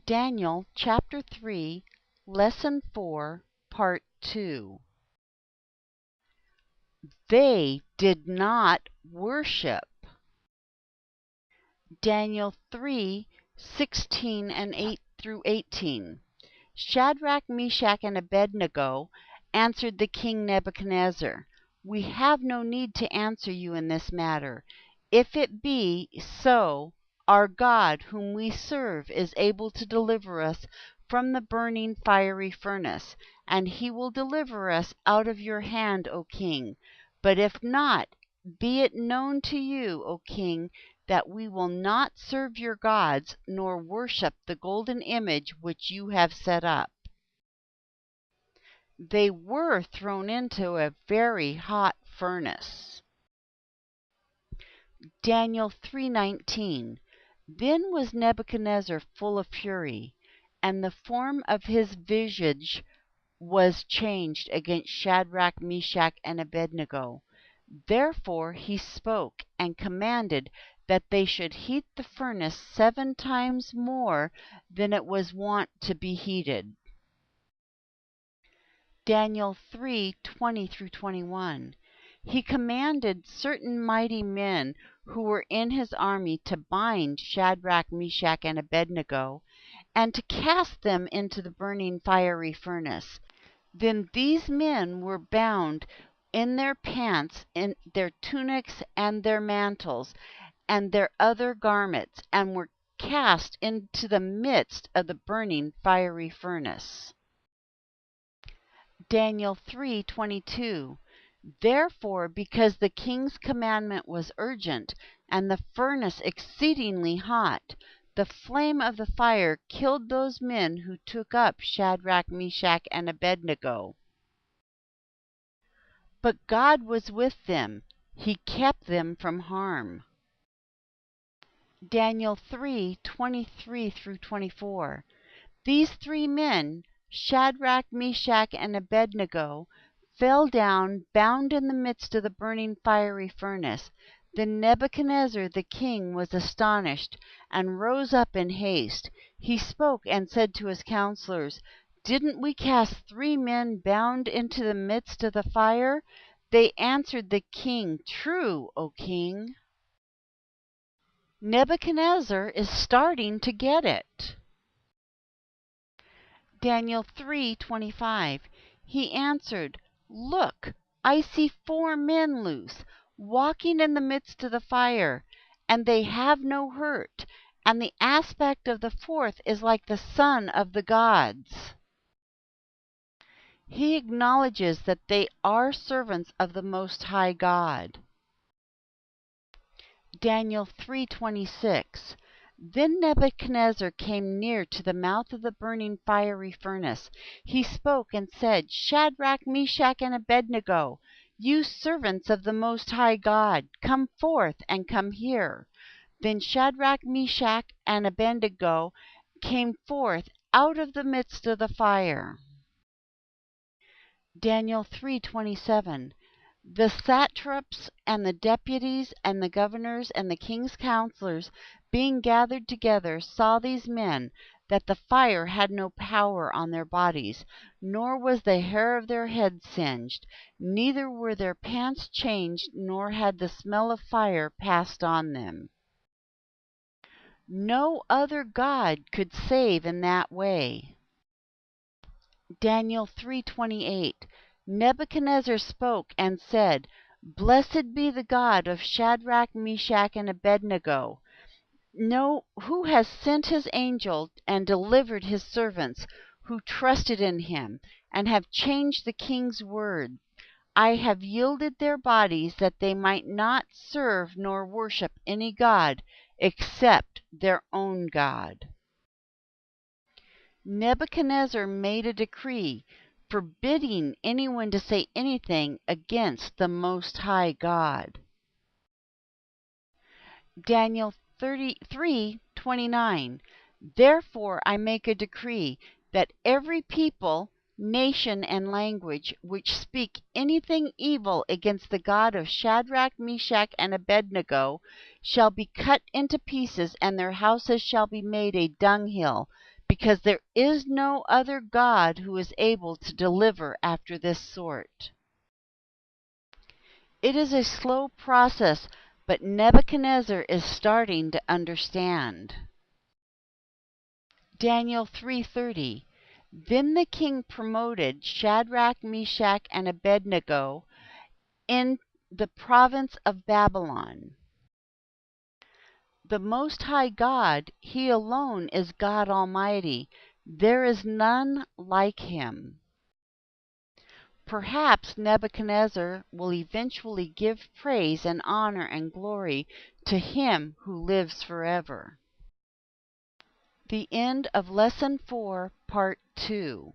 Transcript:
Daniel chapter 3, lesson 4, part 2. They did not worship. Daniel 3:16 and 8 through 18. Shadrach, Meshach, and Abednego answered the king Nebuchadnezzar, "We have no need to answer you in this matter. If it be so, our God, whom we serve, is able to deliver us from the burning fiery furnace, and he will deliver us out of your hand, O king. But if not, be it known to you, O king, that we will not serve your gods, nor worship the golden image which you have set up." They were thrown into a very hot furnace. Daniel 3:19. Then was Nebuchadnezzar full of fury, and the form of his visage was changed against Shadrach, Meshach, and Abednego. Therefore he spoke and commanded that they should heat the furnace 7 times more than it was wont to be heated. Daniel 3:20 through 21. He commanded certain mighty men who were in his army to bind Shadrach, Meshach, and Abednego, and to cast them into the burning fiery furnace. Then these men were bound in their pants, in their tunics, and their mantles, and their other garments, and were cast into the midst of the burning fiery furnace. Daniel 3:22. Therefore, because the king's commandment was urgent, and the furnace exceedingly hot, the flame of the fire killed those men who took up Shadrach, Meshach, and Abednego. But God was with them. He kept them from harm. Daniel 3:23 through 24. These 3 men, Shadrach, Meshach, and Abednego, fell down bound in the midst of the burning fiery furnace. Then Nebuchadnezzar the king was astonished, and rose up in haste. He spoke and said to his counselors, "Didn't we cast 3 men bound into the midst of the fire?" They answered the king, "True, O king." Nebuchadnezzar is starting to get it. Daniel 3:25. He answered, "Look, I see 4 men loose, walking in the midst of the fire, and they have no hurt, and the aspect of the 4th is like the son of the gods." He acknowledges that they are servants of the Most High God. Daniel 3:26. Then Nebuchadnezzar came near to the mouth of the burning fiery furnace. He spoke and said, "Shadrach, Meshach, and Abednego, you servants of the Most High God, come forth and come here." Then Shadrach, Meshach, and Abednego came forth out of the midst of the fire. Daniel 3:27. The satraps and the deputies and the governors and the king's counselors, being gathered together, saw these men, that the fire had no power on their bodies, nor was the hair of their heads singed, neither were their pants changed, nor had the smell of fire passed on them. No other God could save in that way. Daniel 3:28. Nebuchadnezzar spoke and said, "Blessed be the God of Shadrach, Meshach, and Abednego, who has sent his angel and delivered his servants who trusted in him, and have changed the king's word. I have yielded their bodies that they might not serve nor worship any god except their own God." Nebuchadnezzar made a decree forbidding anyone to say anything against the Most High God. Daniel 3:29. Therefore I make a decree that every people, nation, and language which speak anything evil against the God of Shadrach, Meshach, and Abednego shall be cut into pieces, and their houses shall be made a dunghill, because there is no other God who is able to deliver after this sort. It is a slow process, but Nebuchadnezzar is starting to understand. Daniel 3:30. Then the king promoted Shadrach, Meshach, and Abednego in the province of Babylon. The Most High God, He alone is God Almighty. There is none like Him. Perhaps Nebuchadnezzar will eventually give praise and honor and glory to Him who lives forever. The end of Lesson 4, Part 2.